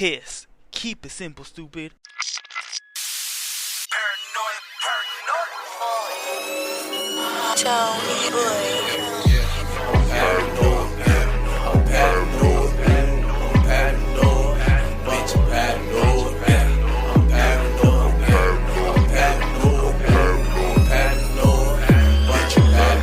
Kiss. Keep it simple, stupid. Tell me, boy. I'm paranoid, I'm paranoid, I'm paranoid, bitch, I'm paranoid, I'm paranoid, I'm paranoid, I'm paranoid, bitch, I'm paranoid.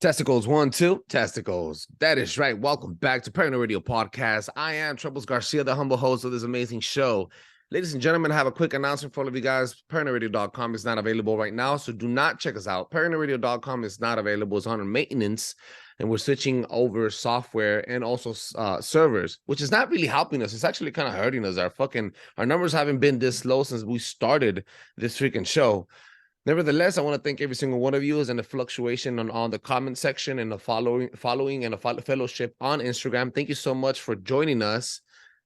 Testicles, 1, 2, testicles. That is right. Welcome back to Paranoid Radio Podcast. I am Trebles Garcia, the humble host of this amazing show. Ladies and gentlemen, I have a quick announcement for all of you guys. ParanoidRadio.com is not available right now, so do not check us out. ParanoidRadio.com is not available. It's under maintenance, and we're switching over software and also servers, which is not really helping us. It's actually kind of hurting us. Our numbers haven't been this low since we started this freaking show. Nevertheless, I want to thank every single one of you and the fluctuation on the comment section and the following and the fellowship on Instagram. Thank you so much for joining us.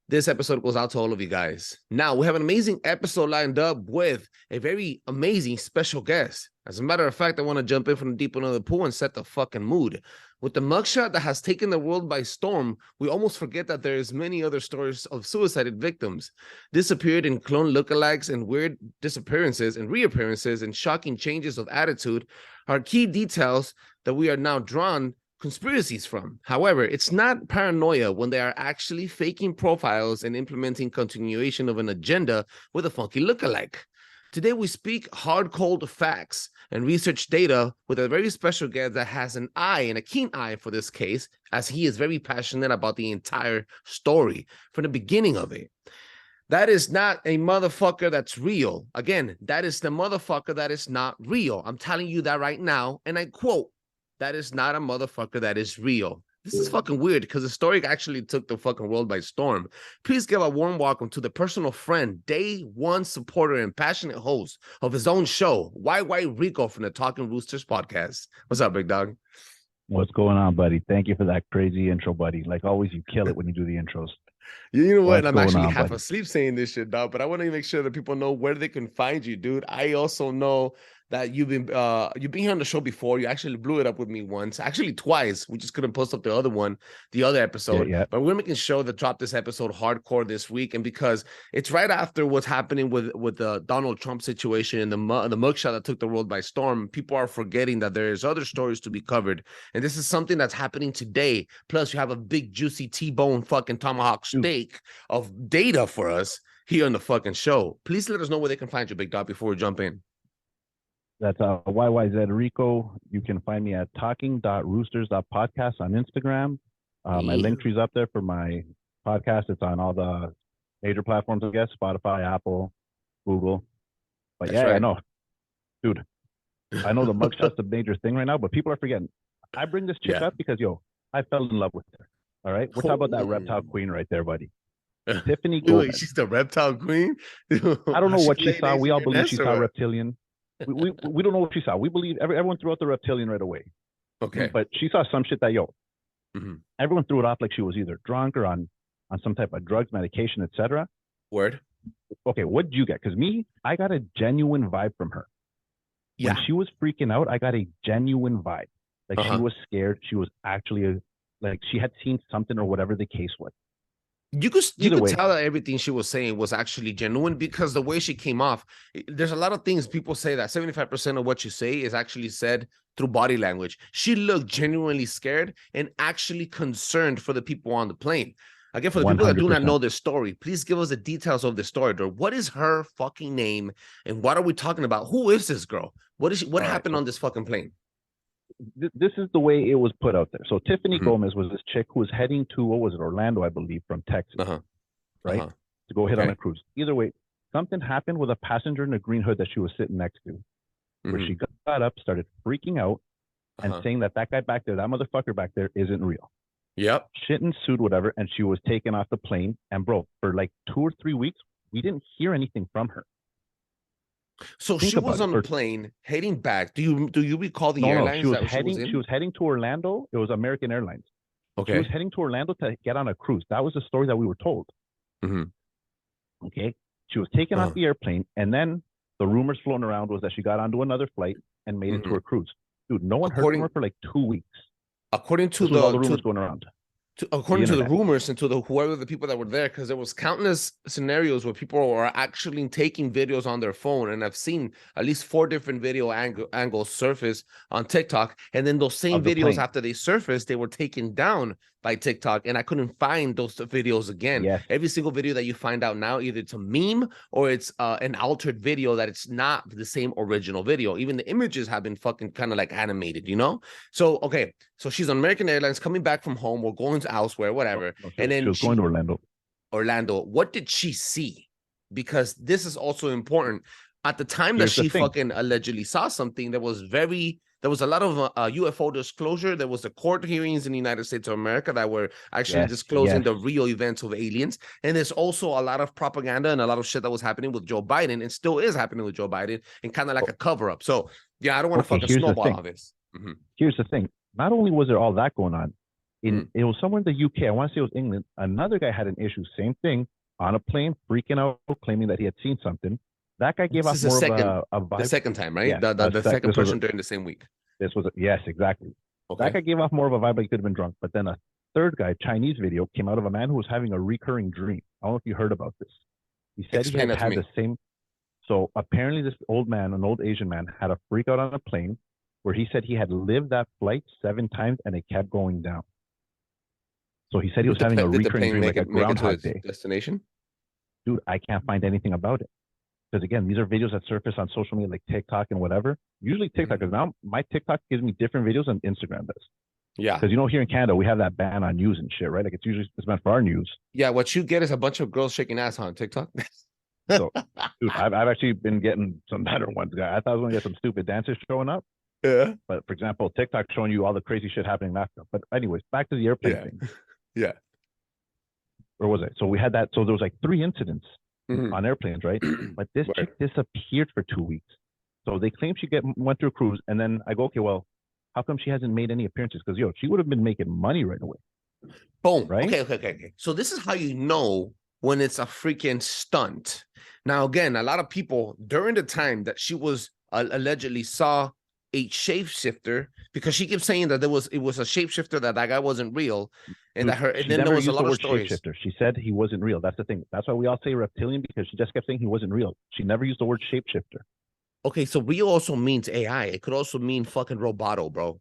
This episode goes out to all of you guys. Now, we have an amazing episode lined up with a very amazing special guest. As a matter of fact, I want to jump in from the deep end of the pool and set the fucking mood. With the mugshot that has taken the world by storm, we almost forget that there is many other stories of suicided victims, disappeared in clone lookalikes, and weird disappearances and reappearances and shocking changes of attitude are key details that we are now drawn conspiracies from. However, it's not paranoia when they are actually faking profiles and implementing continuation of an agenda with a funky lookalike. Today, we speak hard, cold facts and research data with a very special guest that has an eye and a keen eye for this case, as he is very passionate about the entire story from the beginning of it. That is not a motherfucker that's real. Again, that is the motherfucker that is not real. I'm telling you that right now, and I quote, that is not a motherfucker that is real. This is fucking weird because the story actually took the fucking world by storm. Please give a warm welcome to the personal friend, day one supporter and passionate host of his own show, YY Rico from the Talking Roosterz podcast. What's up, big dog? What's going on, buddy? Thank you for that crazy intro, buddy. Like always, you kill it when you do the intros. You know what? What's I'm actually going on, half buddy? asleep saying this shit, dog, but I want to make sure that people know where they can find you, dude. I also know that you've been here on the show before. You actually blew it up with me once, actually twice. We just couldn't post up the other episode. Yeah. But we're making sure to drop this episode hardcore this week, and because it's right after what's happening with the Donald Trump situation and the mugshot that took the world by storm, people are forgetting that there is other stories to be covered, and this is something that's happening today. Plus, you have a big juicy T-bone fucking tomahawk steak of data for us here on the fucking show. Please let us know where they can find you, big dog, before we jump in. That's YYZ Rico. You can find me at talking.roosters.podcast on Instagram. My link tree's up there for my podcast. It's on all the major platforms, I guess, Spotify, Apple, Google. But That's right. I know. Dude, I know the mugshot's a major thing right now, but people are forgetting. I bring this chick up because, I fell in love with her. All right? We're talking about that reptile queen right there, buddy. Tiffany Gomas. She's the reptile queen? I don't know what she saw. We all believe she saw a reptilian. We don't know what she saw. We believe everyone threw out the reptilian right away. Okay. But she saw some shit that, everyone threw it off like she was either drunk or on some type of drugs, medication, etc. Word. Okay, what did you get? Because I got a genuine vibe from her. Yeah. When she was freaking out, I got a genuine vibe. Like she was scared. She was actually like she had seen something or whatever the case was. You could tell that everything she was saying was actually genuine because the way she came off, there's a lot of things people say that 75% of what you say is actually said through body language. She looked genuinely scared and actually concerned for the people on the plane. Again, for the people that do not know this story, please give us the details of the story, bro. What is her fucking name and what are we talking about? Who is this girl? What is she? What happened on this fucking plane? This is the way it was put out there. So Tiffany Gomas was this chick who was heading to, what was it, Orlando, I believe, from Texas, right? To go hit on a cruise. Either way, something happened with a passenger in a green hood that she was sitting next to, where she got up, started freaking out, and saying that guy back there, that motherfucker back there isn't real. Yep. Shit ensued, whatever, and she was taken off the plane. And bro, for like 2 or 3 weeks, we didn't hear anything from her. So she was on the plane heading back. Do you recall the airlines? No, she was heading to Orlando. It was American Airlines. Okay. She was heading to Orlando to get on a cruise. That was the story that we were told. Okay. She was taken off the airplane, and then the rumors floating around was that she got onto another flight, and made it to her cruise. Dude, no one heard from her for like 2 weeks. According to all the rumors going around. According to the rumors and to whoever the people that were there, because there was countless scenarios where people were actually taking videos on their phone, and I've seen at least 4 different video angles surface on TikTok, and then those same videos after they surfaced, they were taken down by TikTok, and I couldn't find those videos again. Yes. Every single video that you find out now, either it's a meme or it's an altered video that it's not the same original video. Even the images have been fucking kind of like animated, you know? So, okay, so she's on American Airlines coming back from home. We're going to elsewhere, whatever. And then she was going to Orlando. Orlando. What did she see? Because this is also important. At the time that she fucking allegedly saw something, there was a lot of UFO disclosure. There was the court hearings in the United States of America that were actually disclosing the real events of aliens. And there's also a lot of propaganda and a lot of shit that was happening with Joe Biden and still is happening with Joe Biden and kind of like a cover up. So yeah, I don't want to fucking snowball all this. Here's the thing. Not only was there all that going on, it was somewhere in the UK. I want to say it was England. Another guy had an issue, same thing, on a plane, freaking out, claiming that he had seen something. That guy gave off more of a vibe. The second time, right? Yeah, the second person during the same week. This was yes, exactly. Okay. That guy gave off more of a vibe like he could have been drunk. But then a third guy, Chinese video, came out of a man who was having a recurring dream. I don't know if you heard about this. He said he had the same. So apparently this old man, an old Asian man, had a freak out on a plane where he said he had lived that flight 7 times and it kept going down. So he said he was having a recurring dream, like a Groundhog Day. Destination? Dude, I can't find anything about it. Because again, these are videos that surface on social media like TikTok and whatever. Usually TikTok, because now my TikTok gives me different videos than Instagram does. Yeah. Because here in Canada, we have that ban on news and shit, right? Like it's meant for our news. Yeah, what you get is a bunch of girls shaking ass on TikTok. So, dude, I've actually been getting some better ones. I thought I was going to get some stupid dancers showing up. Yeah. But for example, TikTok showing you all the crazy shit happening in Africa. But anyways, back to the airplane thing. Yeah. Where was it? So we had that. So there was like 3 incidents on airplanes, right? But this chick disappeared for 2 weeks. So they claim she went through a cruise. And then I go, okay, well, how come she hasn't made any appearances? Because, she would have been making money right away. Boom. Right? Okay. So this is how you know when it's a freaking stunt. Now, again, a lot of people during the time that she was allegedly saw a shapeshifter, because she keeps saying that it was a shapeshifter, that guy wasn't real, and then there was a lot of stories. Shapeshifter. She said he wasn't real. That's the thing. That's why we all say reptilian, because she just kept saying he wasn't real. She never used the word shapeshifter. Okay, so real also means AI. It could also mean fucking roboto, bro.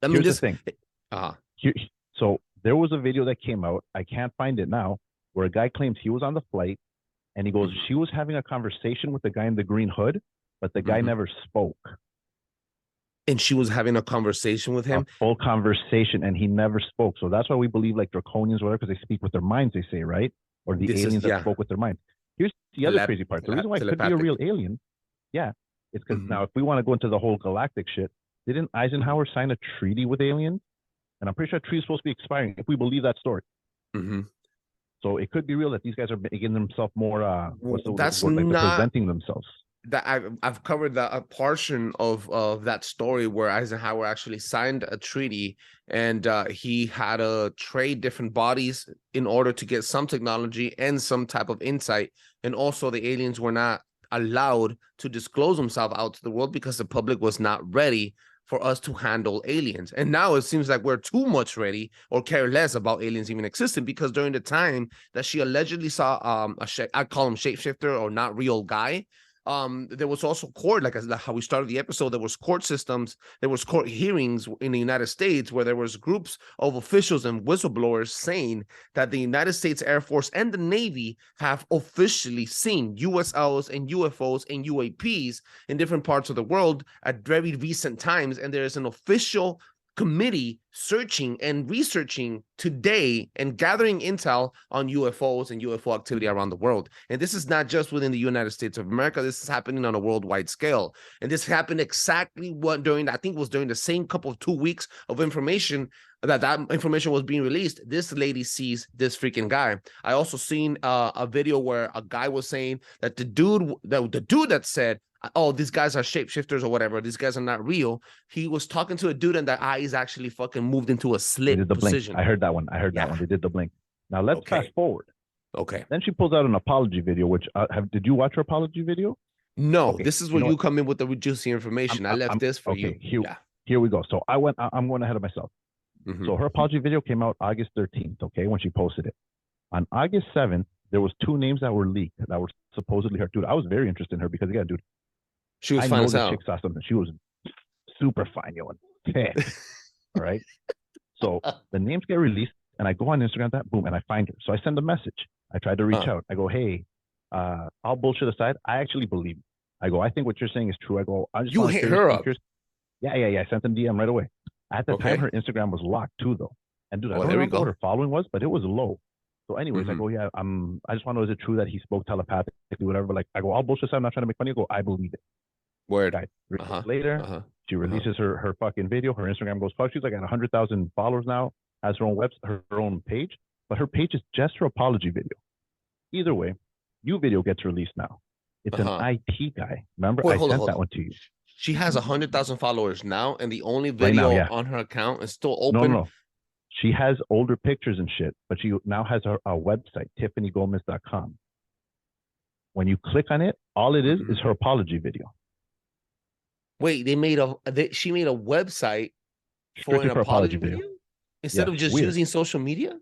I mean, Here's the thing. So there was a video that came out. I can't find it now, where a guy claims he was on the flight, and he goes, she was having a conversation with the guy in the green hood, but the guy never spoke. And she was having a conversation with him? A full conversation, and he never spoke. So that's why we believe like draconians or whatever, because they speak with their minds, they say, right? Or the aliens that spoke with their minds. Here's the other crazy part. The reason why it could be a real alien, it's because now if we want to go into the whole galactic shit, didn't Eisenhower sign a treaty with aliens? And I'm pretty sure a treaty is supposed to be expiring, if we believe that story. So it could be real that these guys are making themselves more, presenting themselves. That I've covered a portion of that story where Eisenhower actually signed a treaty, and he had to trade different bodies in order to get some technology and some type of insight. And also the aliens were not allowed to disclose themselves out to the world because the public was not ready for us to handle aliens. And now it seems like we're too much ready or care less about aliens even existing, because during the time that she allegedly saw I call him shapeshifter or not real guy, there was also court, like how we started the episode, there was court systems, there was court hearings in the United States where there was groups of officials and whistleblowers saying that the United States Air Force and the Navy have officially seen USOs and UFOs and UAPs in different parts of the world at very recent times, and there is an official committee searching and researching today and gathering intel on UFOs and UFO activity around the world. And this is not just within the United States of America. This is happening on a worldwide scale. And this happened exactly during the same couple of 2 weeks of information that information was being released. This lady sees this freaking guy. I also seen a video where a guy was saying that the dude that said, oh, these guys are shapeshifters or whatever, these guys are not real, he was talking to a dude and the eyes actually fucking moved into a slit position. I heard that one. That one. They did the blink. Now let's fast forward. Okay. Then she pulls out an apology video, which did you watch her apology video? No, Okay, this is you where know you what? come in with the juicy information. I left this for okay. you. Yeah. Here we go. So I'm going ahead of myself. Mhm. So her apology video came out August 13th. Okay, when she posted it. On August 7th, there was 2 names that were leaked that were supposedly her. Dude, I was very interested in her because again, dude, She was I fine know as this hell. chick saw something. She was super fine, yo. All right. So the names get released, and I go on Instagram, that boom, and I find her. So I send a message. I tried to reach out. I go, hey, all bullshit aside, I actually believe you. I go, I think what you're saying is true. I go, I just You want to hit share her this up. features. Yeah. I sent them DM right away. At the time, Okay. her Instagram was locked too, though. And dude, I Oh, don't there we remember go. what her following was, but it was low. So, anyways, I Mhm. go, yeah, I just want to know, is it true that he spoke telepathically, whatever? Like, I go, all bullshit aside, I'm not trying to make funny. I go, I believe it. Word. Guys, 3 days Uh-huh. later, Uh-huh. she releases her fucking video. Her Instagram goes fuck. She's like at 100,000 followers now. Has her own website, her own page, but her page is just her apology video. Either way, new video gets released now. It's an IT guy. Remember, Wait, I hold on, sent hold that on. one to you She has 100,000 followers now, and the only right now. video Yeah, on her account is still no, open. no, no. She has older pictures and shit, but she now has a website, tiffanygomas.com. When you click on it, all it is her apology video. Wait, she made a website for Strictly an for apology apology video video. instead Yes, of just weird. using social media?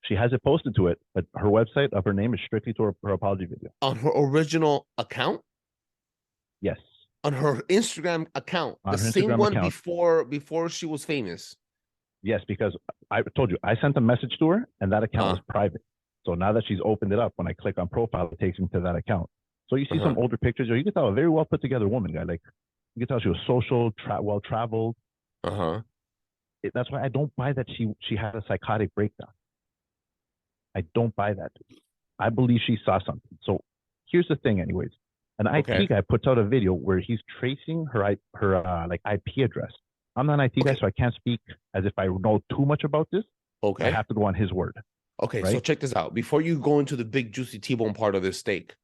She has it posted to it, but her website of her name is strictly to her apology video. On her original account? Yes. On her Instagram account, On the her same Instagram one account. before she was famous. Yes, because I told you, I sent a message to her and that account was private. So now that she's opened it up, when I click on profile, it takes me to that account. So you see some older pictures, or you can tell a very well put together woman, guy. Like you can tell she was social, well traveled. That's why I don't buy that she had a psychotic breakdown. I don't buy that. I believe she saw something. So here's the thing, anyways. An IT guy puts out a video where he's tracing her like IP address. I'm not an IT guy, so I can't speak as if I know too much about this. I have to go on his word. Okay, right? so check this out. Before you go into the big juicy T-bone part of this steak,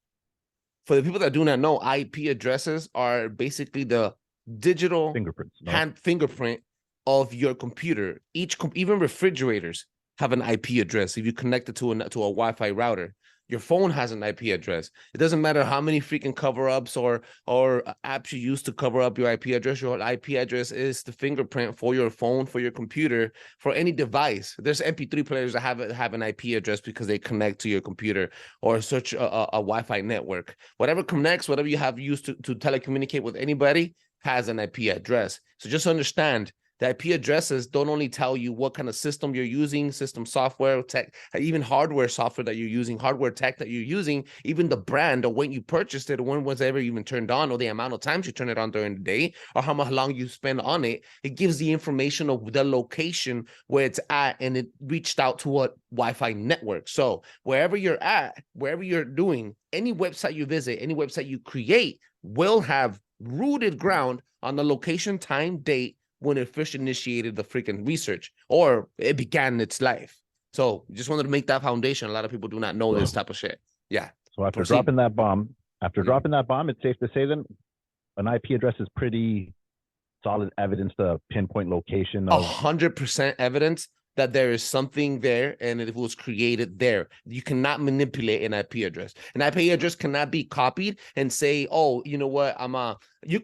for the people that do not know, IP addresses are basically the digital fingerprints, hand fingerprint of your computer. Even refrigerators have an IP address. If you connect it to a Wi-Fi router, your phone has an IP address. It doesn't matter how many freaking cover-ups or apps you use to cover up your IP address. Your IP address is the fingerprint for your phone, for your computer, for any device. There's MP3 players that have an IP address because they connect to your computer or search a Wi-Fi network. Whatever connects, whatever you have used to telecommunicate with anybody has an IP address. So just understand the IP addresses don't only tell you what kind of system you're using, system software, tech, even hardware software that you're using, hardware tech that you're using, even the brand or when you purchased it or when was it ever even turned on or the amount of times you turn it on during the day or how much long you spend on it. It gives the information of the location where it's at and it reached out to a Wi-Fi network. So wherever you're at, wherever you're doing, any website you visit, any website you create will have rooted ground on the location, time, date, when it first initiated the freaking research or it began its life. So just wanted to make that foundation. A lot of people do not know this type of shit. Yeah. So after dropping that bomb, it's safe to say then an IP address is pretty solid evidence to pinpoint location of 100% evidence that there is something there and it was created there. You cannot manipulate an IP address. An IP address cannot be copied and say, oh, you know what,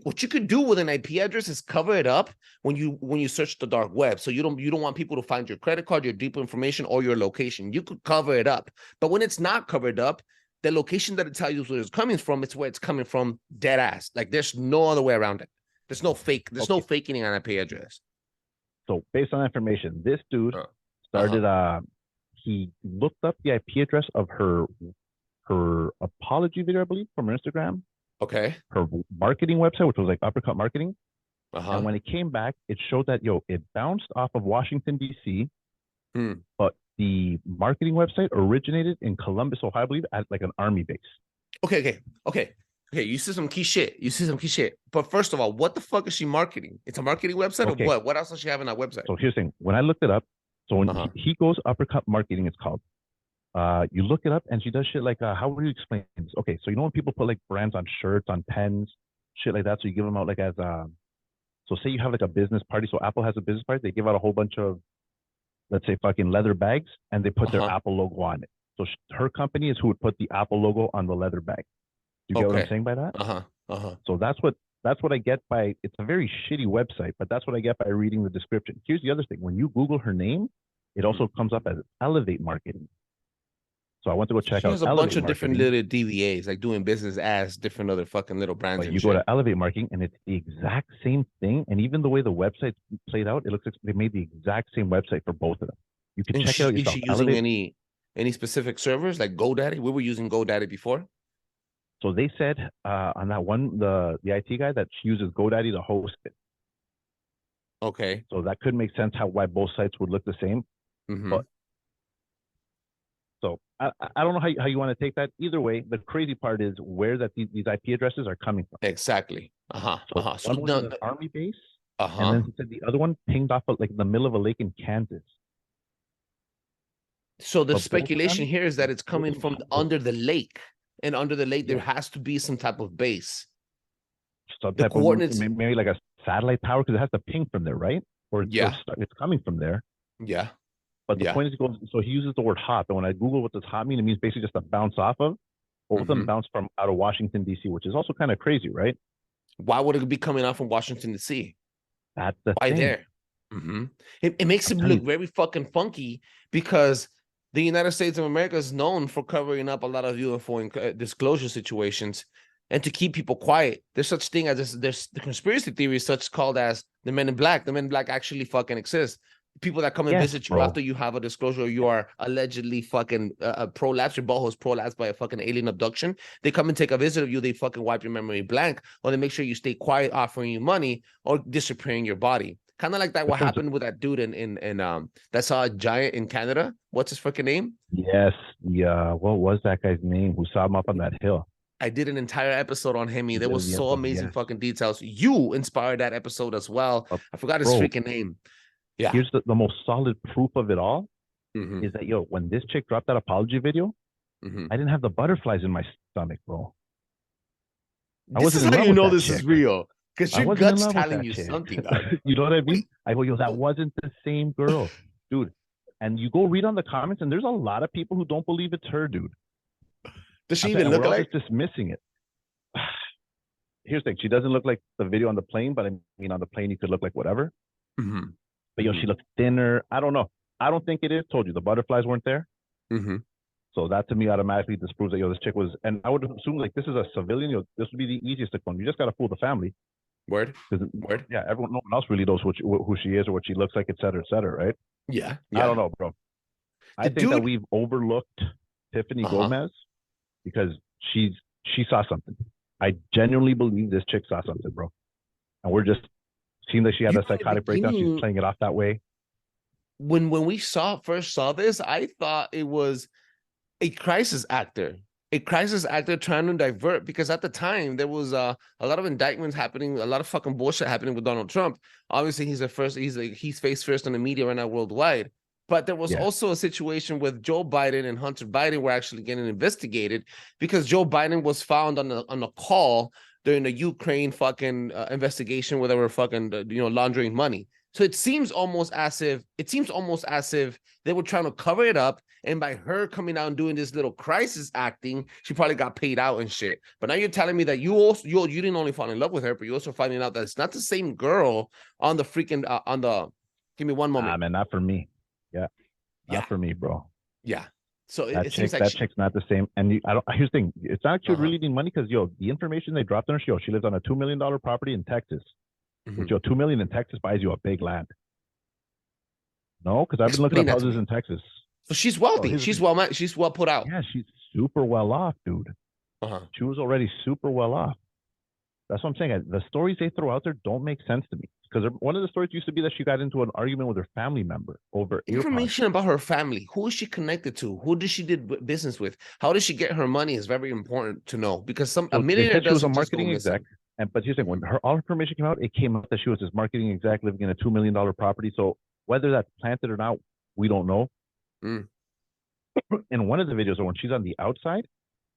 what you could do with an IP address is cover it up when you search the dark web. So you don't want people to find your credit card, your deep information, or your location. You could cover it up. But when it's not covered up, the location that it tells you where it's coming from, it's where it's coming from, dead ass. Like there's no other way around it. There's no no faking an IP address. So based on information, this dude started he looked up the IP address of her apology video, I believe, from her Instagram. Okay. Her marketing website, which was like Uppercut Marketing. And when it came back, it showed that it bounced off of Washington, D.C. But the marketing website originated in Columbus, Ohio, I believe, at like an army base. Okay. You see some key shit. But first of all, what the fuck is she marketing? It's a marketing website or what? What else does she have on that website? So here's the thing. When I looked it up, so when he goes Uppercut Marketing, it's called. You look it up and she does shit like, how would you explain this? Okay, so you know when people put like brands on shirts, on pens, shit like that, so you give them out like as so say you have like a business party. So Apple has a business party. They give out a whole bunch of, let's say, fucking leather bags, and they put their Apple logo on it. So her company is who would put the Apple logo on the leather bag. you get what I'm saying by that? So that's what I get by. It's a very shitty website, but that's what I get by reading the description. Here's the other thing: when you Google her name, it also comes up as Elevate Marketing. So I went to go check out. She has a bunch of different little DBAs, like doing business as different other fucking little brands. But you go to Elevate Marketing, and it's the exact same thing. And even the way the website's played out, it looks like they made the exact same website for both of them. You can check it out yourself. Is she using any specific servers like GoDaddy? We were using GoDaddy before. So they said on that one, the IT guy, that she uses GoDaddy to host it. Okay. So that could make sense why both sites would look the same. But so I don't know how you want to take that. Either way, the crazy part is where that these IP addresses are coming from. Exactly. So one was an army base, and then he said the other one pinged off of like the middle of a lake in Kansas. So the speculation here is that it's coming from under the lake, and under the lake there has to be some type of base. Some type of maybe like a satellite tower, because it has to ping from there, right? Or it's coming from there. Yeah. But the point is, so he uses the word hop, and when I Google what does hop mean, it means basically just to bounce off of. Both of them bounce from out of Washington, D.C., which is also kind of crazy, right? Why would it be coming out from Washington, D.C.? That's the thing. There. It makes it look very fucking funky, because the United States of America is known for covering up a lot of UFO disclosure situations and to keep people quiet. There's such thing as there's the conspiracy theories such called as the Men in Black. The Men in Black actually fucking exist. People that come and visit you after you have a disclosure, you are allegedly fucking prolapsed, your butthole is prolapsed by a fucking alien abduction. They come and take a visit of you, they fucking wipe your memory blank, or they make sure you stay quiet, offering you money or disappearing your body. Kind of like that, what happened with that dude in that saw a giant in Canada. What's his freaking name? Yes, what was that guy's name who saw him up on that hill? I did an entire episode on him. There was so amazing fucking details. You inspired that episode as well. I forgot his freaking name. Yeah. Here's the most solid proof of it all is that, when this chick dropped that apology video, I didn't have the butterflies in my stomach, bro. This is how you know this is real. Because your gut's telling you something. You know what I mean? I go, that wasn't the same girl, dude. And you go read on the comments, and there's a lot of people who don't believe it's her, dude. Does she even look like? Just dismissing it. Here's the thing: she doesn't look like the video on the plane, but I mean, on the plane you could look like whatever. But she looks thinner. I don't know. I don't think it is. Told you the butterflies weren't there. So that to me automatically disproves that this chick was. And I would assume like this is a civilian. This would be the easiest to clone. You just got to fool the family. Word. Yeah, no one else really knows who she is or what she looks like, et cetera, right? Yeah. I don't know, bro. I think that we've overlooked Tiffany Gomas because she saw something. I genuinely believe this chick saw something, bro. And we're just seeing that she had a psychotic breakdown. She's playing it off that way. When we first saw this, I thought it was a crisis actor trying to divert, because at the time there was a lot of indictments happening, a lot of fucking bullshit happening with Donald Trump. Obviously, he's faced first on the media right now worldwide. But there was also a situation with Joe Biden and Hunter Biden were actually getting investigated because Joe Biden was found on a call during the Ukraine fucking investigation where they were fucking laundering money. So it seems almost as if they were trying to cover it up, and by her coming out and doing this little crisis acting, she probably got paid out and shit. But now you're telling me that you didn't only fall in love with her, but you're also finding out that it's not the same girl on the freaking Give me one moment. Nah, man, not for me. Not for me, bro. Yeah. So that it seems like that chick's not the same. And here's the thing: it's not actually really needing money because the information they dropped on her, she lives on a $2 million property in Texas. Which $2 million in Texas buys you a big land. No, because I've been looking at houses in Texas. So she's wealthy. She's well put out. Yeah, she's super well off, dude. She was already super well off. That's what I'm saying. The stories they throw out there don't make sense to me. Because one of the stories used to be that she got into an argument with her family member over information about her family. Who is she connected to? Who did she did business with? How did she get her money is very important to know, because a millionaire she was a marketing exec. But here's the thing: when all her information came out, it came out that she was this marketing exec living in a $2 million property. So whether that's planted or not, we don't know. In one of the videos, when she's on the outside,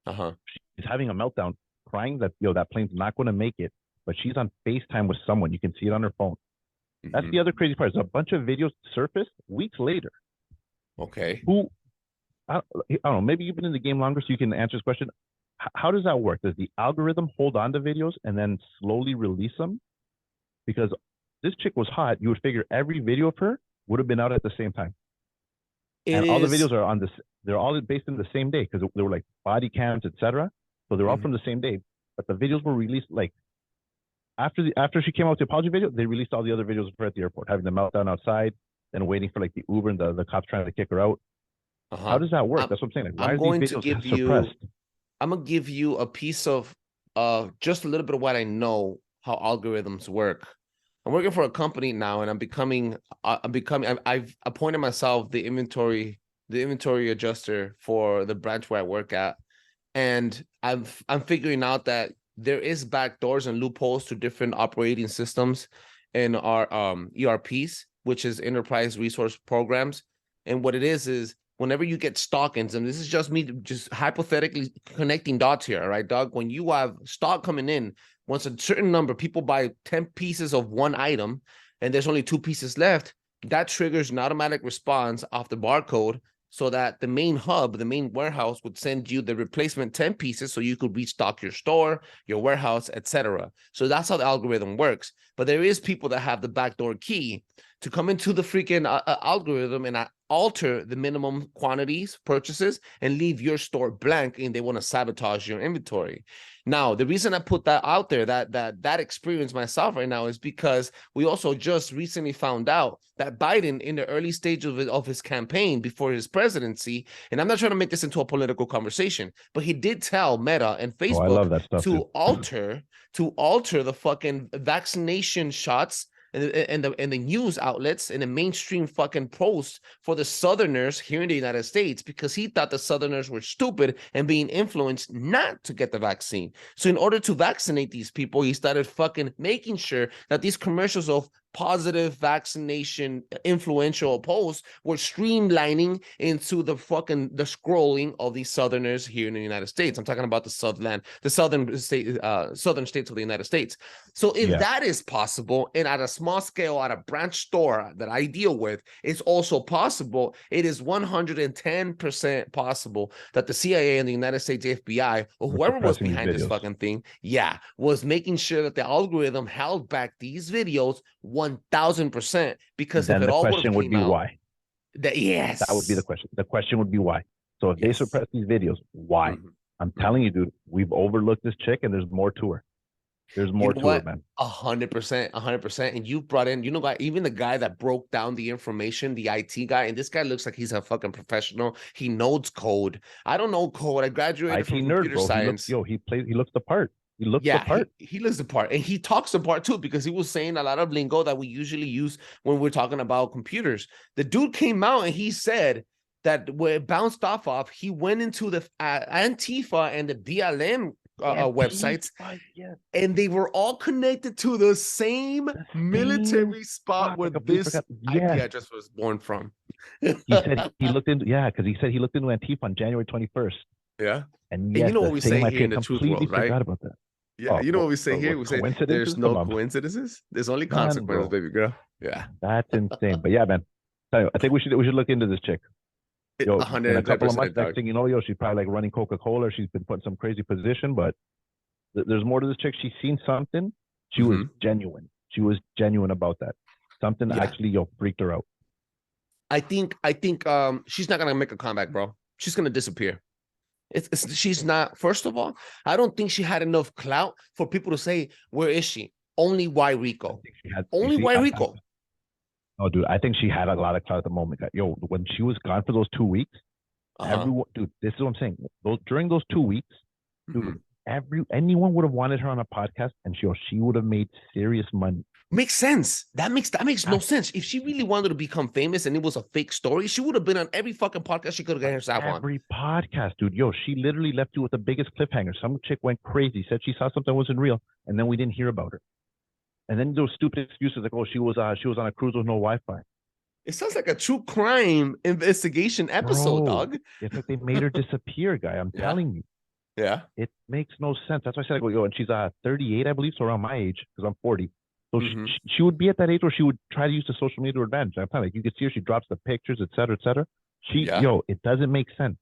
she's having a meltdown, crying that that plane's not going to make it. But she's on FaceTime with someone. You can see it on her phone. That's the other crazy part. There's a bunch of videos surfaced weeks later. Okay. I don't know. Maybe you've been in the game longer, so you can answer this question. how does that work? Does the algorithm hold on to videos and then slowly release them? Because this chick was hot, you would figure every video of her would have been out at the same time. And all the videos are on this. They're all based in the same day because they were like body cams, etc. So they're all from the same day. But the videos were released like after she came out with the apology video, they released all the other videos of her at the airport, having the meltdown outside, then waiting for like the Uber and the cops trying to kick her out. How does that work? That's what I'm saying. Like, why are these videos suppressed? I'm gonna give you a piece of just a little bit of what I know how algorithms work. I'm working for a company now, and I've appointed myself the inventory adjuster for the branch where I work at, and I'm figuring out that there is backdoors and loopholes to different operating systems in our ERPs, which is enterprise resource programs. And what it is whenever you get stock-ins, and this is just me just hypothetically connecting dots here, all right, Doug? When you have stock coming in, once a certain number, people buy 10 pieces of one item, and there's only 2 pieces left, that triggers an automatic response off the barcode so that the main hub, the main warehouse would send you the replacement 10 pieces so you could restock your store, your warehouse, etc. So that's how the algorithm works. But there is people that have the backdoor key to come into the freaking algorithm and alter the minimum quantities purchases and leave your store blank, and they want to sabotage your inventory. Now, the reason I put that out there, that experience myself right now, is because we also just recently found out that Biden, in the early stage of his campaign before his presidency, and I'm not trying to make this into a political conversation, but he did tell Meta and Facebook to alter the fucking vaccination shots and the news outlets and the mainstream fucking posts for the Southerners here in the United States, because he thought the Southerners were stupid and being influenced not to get the vaccine. So in order to vaccinate these people, he started fucking making sure that these commercials of positive vaccination influential posts were streamlining into the scrolling of these Southerners here in the United States. I'm talking about the southern states of the United States. So if that is possible, and at a small scale, at a branch store that I deal with, it's also possible. It is 110% possible that the CIA and the United States FBI, or whoever was behind this fucking thing, was making sure that the algorithm held back these videos 1,000%, because then if it the all question would be out, why. That would be the question. The question would be why. So if they suppress these videos, why? I'm telling you, dude, we've overlooked this chick, and there's more to her. There's more to her, man. 100%. And you brought in, even the guy that broke down the information, the IT guy, and this guy looks like he's a fucking professional. He knows code. I don't know code. I graduated from computer science. He looks the part. He looks the part. He looks the part, and he talks the part too, because he was saying a lot of lingo that we usually use when we're talking about computers. The dude came out and he said that where it bounced off, he went into the Antifa and the BLM websites, and they were all connected to the same military spot where this IP address was born from. He said he looked into because he said he looked into Antifa on January 21st. Yeah, and you know what we say here in the truth world, right? Forgot about that. Yeah, you know what we say here? We say there's no coincidences. There's only consequences, baby girl. Yeah, that's insane. But yeah, man, I think we should look into this chick. In a couple of months, next thing you know, she's probably like running Coca-Cola. She's been put in some crazy position, but there's more to this chick. She's seen something. She was genuine. She was genuine about that. Something actually freaked her out. I think she's not gonna make a comeback, bro. She's gonna disappear. She's not. First of all, I don't think she had enough clout for people to say, "Where is she?" Only why Rico. Only why Rico. Oh, dude, I think she had a lot of clout at the moment. Yo, when she was gone for those 2 weeks, everyone, dude, this is what I'm saying. During those 2 weeks, dude, anyone would have wanted her on a podcast, and she would have made serious money. Makes sense. That makes no sense. If she really wanted to become famous and it was a fake story, she would have been on every fucking podcast she could have got herself on. Every podcast, dude. Yo, she literally left you with the biggest cliffhanger. Some chick went crazy, said she saw something that wasn't real, and then we didn't hear about her. And then those stupid excuses like, she was on a cruise with no Wi-Fi. It sounds like a true crime investigation episode, dog. It's like they made her disappear, guy. I'm telling you. Yeah. It makes no sense. That's why I said, and she's 38, I believe, so around my age, because I'm 40. So she would be at that age where she would try to use the social media to her advantage. I'm telling you, you could see her, she drops the pictures, et cetera, et cetera. It doesn't make sense.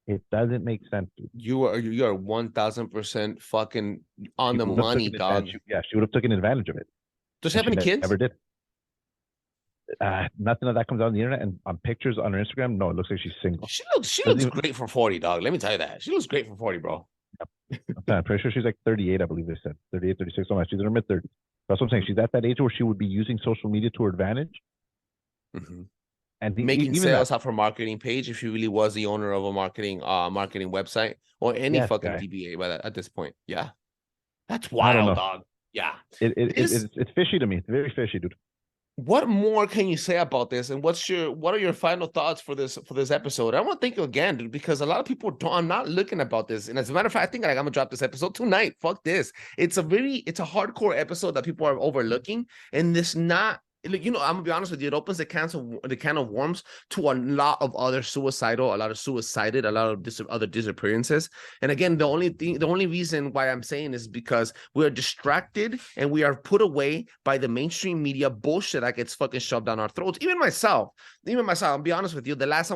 It doesn't make sense, dude. You are 1000% fucking on the She would have money, taken dog. she would have taken advantage of it. Does she have any kids? Never did. Nothing of that comes out on the internet and on pictures on her Instagram. No, it looks like she's single. She looks great for 40, dog. Let me tell you that. She looks great for 40, bro. I'm pretty sure she's like 38, I believe they said. 38, 36, something like that. She's in her mid-30s. That's what I'm saying. She's at that age where she would be using social media to her advantage. Mm-hmm. And making sales off her marketing page if she really was the owner of a marketing website or any fucking DBA at this point. Yeah. That's wild, dog. Yeah. It's fishy to me. It's very fishy, dude. What more can you say about this? And what are your final thoughts for this episode? I want to thank you again, dude, because a lot of people I'm not looking about this. And as a matter of fact, I think I'm gonna drop this episode tonight. Fuck this. It's a hardcore episode that people are overlooking, and this not. I'm gonna be honest with you. It opens the can of worms to a lot of other suicided, a lot of other disappearances. And again, the only reason why I'm saying is because we're distracted and we are put away by the mainstream media bullshit that gets fucking shoved down our throats. Even myself, I'll be honest with you. The last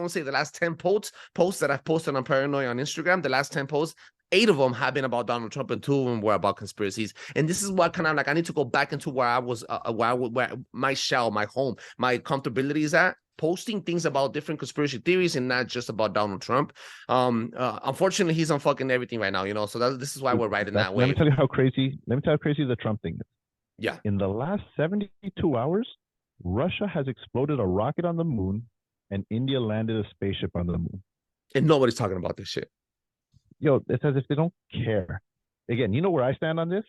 10 posts that I've posted on Paranoia on Instagram, the last 10 posts, 8 of them have been about Donald Trump and 2 of them were about conspiracies. And this is what kind of like I need to go back into where I was, where my shell, my home, my comfortability is at, posting things about different conspiracy theories and not just about Donald Trump. Unfortunately, he's on fucking everything right now, so this is why we're riding that way. Let me tell you how crazy the Trump thing is. Yeah. In the last 72 hours, Russia has exploded a rocket on the moon and India landed a spaceship on the moon. And nobody's talking about this shit. Yo, it's as if they don't care. Again, you know where I stand on this?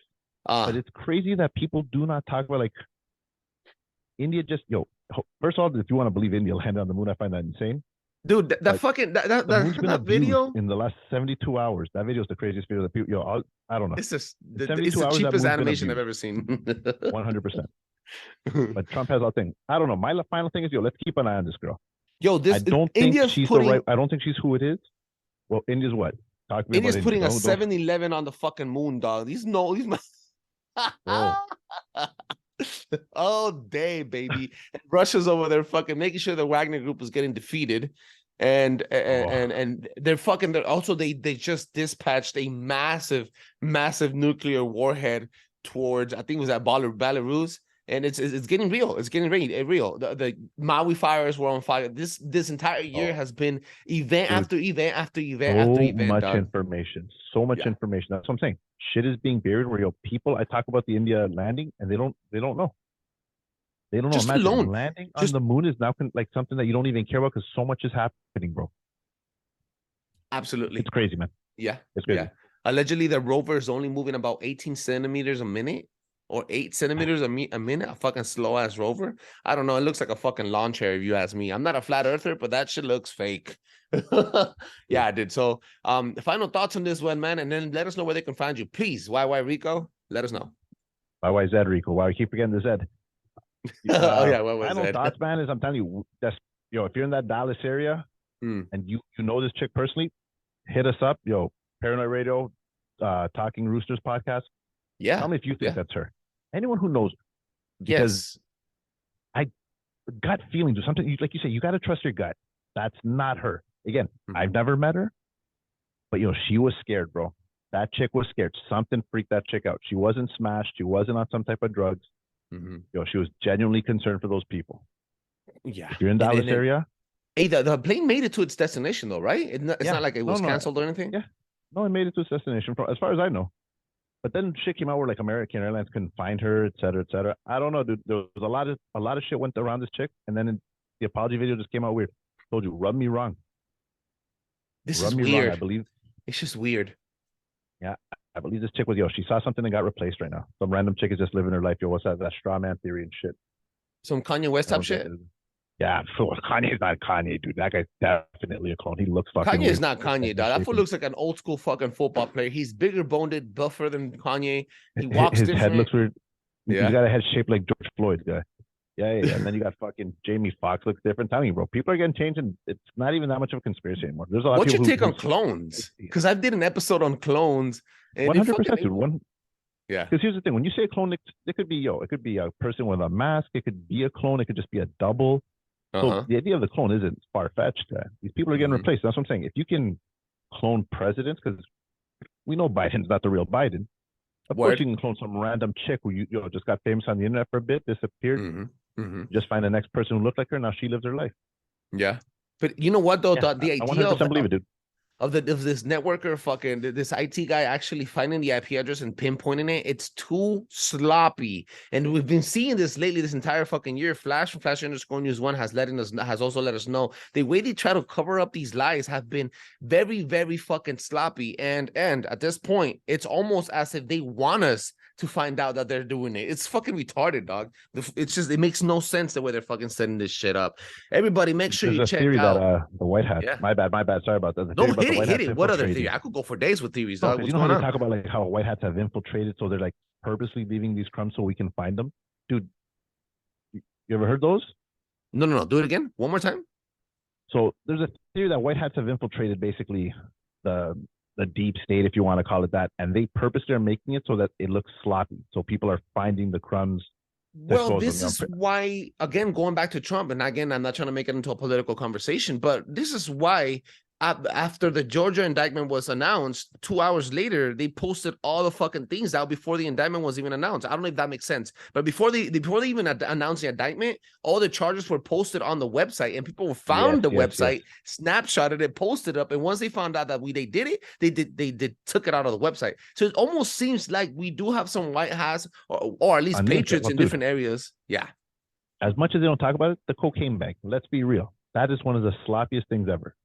But it's crazy that people do not talk about, like, India first of all, if you want to believe India landed on the moon, I find that insane. Dude, that video in the last 72 hours. That video is the craziest video that people, I don't know. It's the cheapest animation I've ever seen. 100%. But Trump has all things. I don't know. My final thing is, let's keep an eye on this girl. I don't think she's I don't think she's who it is. Well, India's what? India's putting a 7-Eleven on the fucking moon, dog. These all day, baby. And Russia's over there fucking making sure the Wagner group is getting defeated. And they're fucking they just dispatched a massive nuclear warhead towards, I think it was at Belarus. And it's getting real. It's getting real. The Maui fires were on fire. This entire year has been event after event after event after event. So much information. So much information. That's what I'm saying. Shit is being buried where people, I talk about the India landing and they don't know. They don't know. Just Imagine alone. Landing on the moon is now like something that you don't even care about because so much is happening, bro. Absolutely. It's crazy, man. Yeah. It's crazy. Yeah. Allegedly, the rover is only moving about 18 centimeters a minute. Or 8 centimeters a minute, a fucking slow ass rover. I don't know. It looks like a fucking lawn chair if you ask me. I'm not a flat earther, but that shit looks fake. Yeah, dude. So, final thoughts on this one, man, and then let us know where they can find you, please. Why Rico? Let us know. Why Zed Rico? Why we keep forgetting the Zed? Oh yeah, why final Zed? thoughts, man, is I'm telling you, that's if you're in that Dallas area and you know this chick personally, hit us up, Paranoid Radio, Talking Roosterz podcast. Yeah. Tell me if you think that's her. Anyone who knows her. Because gut feelings or something, like you say, you got to trust your gut. That's not her. Again, I've never met her, but she was scared, bro. That chick was scared. Something freaked that chick out. She wasn't smashed. She wasn't on some type of drugs. She was genuinely concerned for those people. Yeah. If you're in Dallas area. Hey, the plane made it to its destination though, right? It's not like it was canceled or anything. Yeah. No, it made it to its destination as far as I know. But then shit came out where like American Airlines couldn't find her, et cetera, et cetera. I don't know, dude. There was a lot of shit went around this chick, and then the apology video just came out weird. Told you, rub me wrong. This is weird. I believe it's just weird. Yeah, I believe this chick was she saw something and got replaced right now. Some random chick is just living her life. What's that straw man theory and shit? Some Kanye West type shit. Yeah, Kanye's not Kanye, dude. That guy's definitely a clone. He looks fucking. Kanye's weird. Not Kanye, dog. That fool looks like an old school fucking football player. He's bigger boned, buffer than Kanye. He walks his different. Head looks weird. Yeah. He's got a head shaped like George Floyd's guy. Yeah. And then you got fucking Jamie Foxx looks different. I'm telling you, bro, people are getting changed, and it's not even that much of a conspiracy anymore. There's a lot. What's your take on clones? Because I did an episode on clones. 100%, dude. Yeah. Because here's the thing: when you say a clone, it could be it could be a person with a mask. It could be a clone. It could just be a double. So the idea of the clone isn't far-fetched. These people are getting replaced. That's what I'm saying. If you can clone presidents because we know Biden's not the real Biden. Of course, you can clone some random chick who you know just got famous on the internet for a bit, disappeared. Just find the next person who looked like her. Now she lives her life. Yeah, but you know what though? Yeah, The I idea 100% believe it, dude. Of this networker fucking this IT guy actually finding the IP address and pinpointing it, it's too sloppy. And we've been seeing this lately this entire fucking year. Flash_News1 has also let us know the way they try to cover up these lies have been very, very fucking sloppy. And at this point, it's almost as if they want us to find out that they're doing it. It's fucking retarded, dog. It's just, it makes no sense the way they're fucking setting this shit up. Everybody, make sure you check out the White Hat. Yeah. My bad. Sorry about that. No, hit it. What other theory? I could go for days with theories, dog. You know how they talk about like how White Hats have infiltrated, so they're like purposely leaving these crumbs so we can find them, dude. You ever heard those? No. Do it again. One more time. So there's a theory that White Hats have infiltrated basically the deep state, if you want to call it that, and they purposely are making it so that it looks sloppy, so people are finding the crumbs. Well, this is why, again, going back to Trump, and again, I'm not trying to make it into a political conversation, but this is why after the Georgia indictment was announced, 2 hours later, they posted all the fucking things out before the indictment was even announced. I don't know if that makes sense, but before they even announced the indictment, all the charges were posted on the website, and people found the website, snapshotted it, posted up, and once they found out that they did it, they took it out of the website. So it almost seems like we do have some white hats, or at least patriots in different areas. Yeah. As much as they don't talk about it, the cocaine bag. Let's be real. That is one of the sloppiest things ever.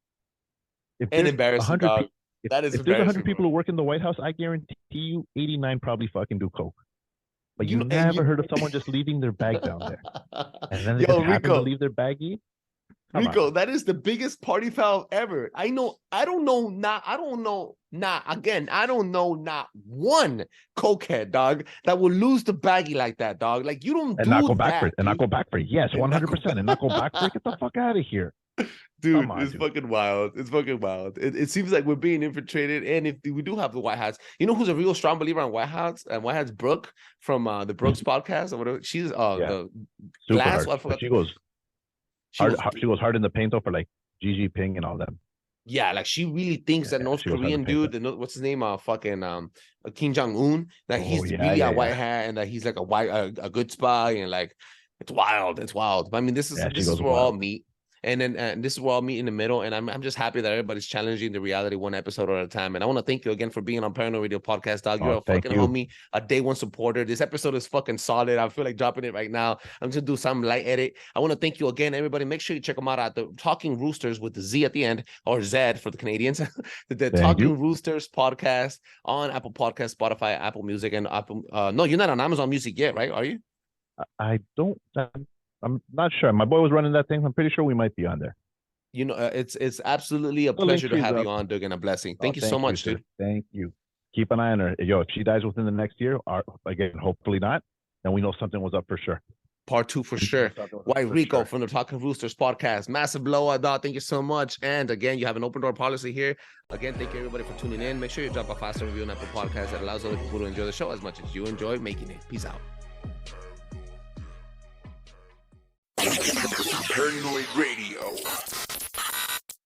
And embarrassing, dog. That is if there's 100 people who work in the White House, I guarantee you 89 probably fucking do coke. But you never heard of someone just leaving their bag down there. And then they just happen to leave their baggie. Rico, that is the biggest party foul ever. I don't know not one cokehead, dog, that will lose the baggie like that, dog. Like, you don't not go back for it. And not go back for it. Yes, 100%. And not go back for it. Get the fuck out of here. Dude, it's fucking wild. It's fucking wild. It seems like we're being infiltrated. And if we do have the White Hats, you know who's a real strong believer on White Hats? And White Hats, Brooke from the Brooks podcast or whatever. She's the Glass. She goes hard in the paint though for like Xi Jinping and all that. Yeah, like she really thinks that North Korean dude, what's his name? Kim Jong-un, that he's really a white hat and that he's like a good spy, and like it's wild. It's wild. But I mean, this is where all meet. And then this is where I'll meet in the middle. And I'm just happy that everybody's challenging the reality one episode at a time. And I want to thank you again for being on Paranoid Radio Podcast, dog. You're a fucking homie, a day one supporter. This episode is fucking solid. I feel like dropping it right now. I'm just going to do some light edit. I want to thank you again, everybody. Make sure you check them out at the Talking Roosterz with the Z at the end, or Z for the Canadians. the Talking Roosterz podcast on Apple Podcasts, Spotify, Apple Music, and Apple. No, you're not on Amazon Music yet, right? Are you? I'm not sure. My boy was running that thing. I'm pretty sure we might be on there. You know, it's absolutely a pleasure to have you on, Doug, and a blessing. Thank you so much, dude. Thank you. Keep an eye on her. Yo, if she dies within the next year, or again, hopefully not, then we know something was up for sure. Part 2 for sure. Why Rico from the Talking Roosterz podcast. Massive blowout, dog. Thank you so much. And again, you have an open door policy here. Again, thank you everybody for tuning in. Make sure you drop a 5-star review on Apple Podcasts that allows other people to enjoy the show as much as you enjoy making it. Peace out. Paranoid Radio.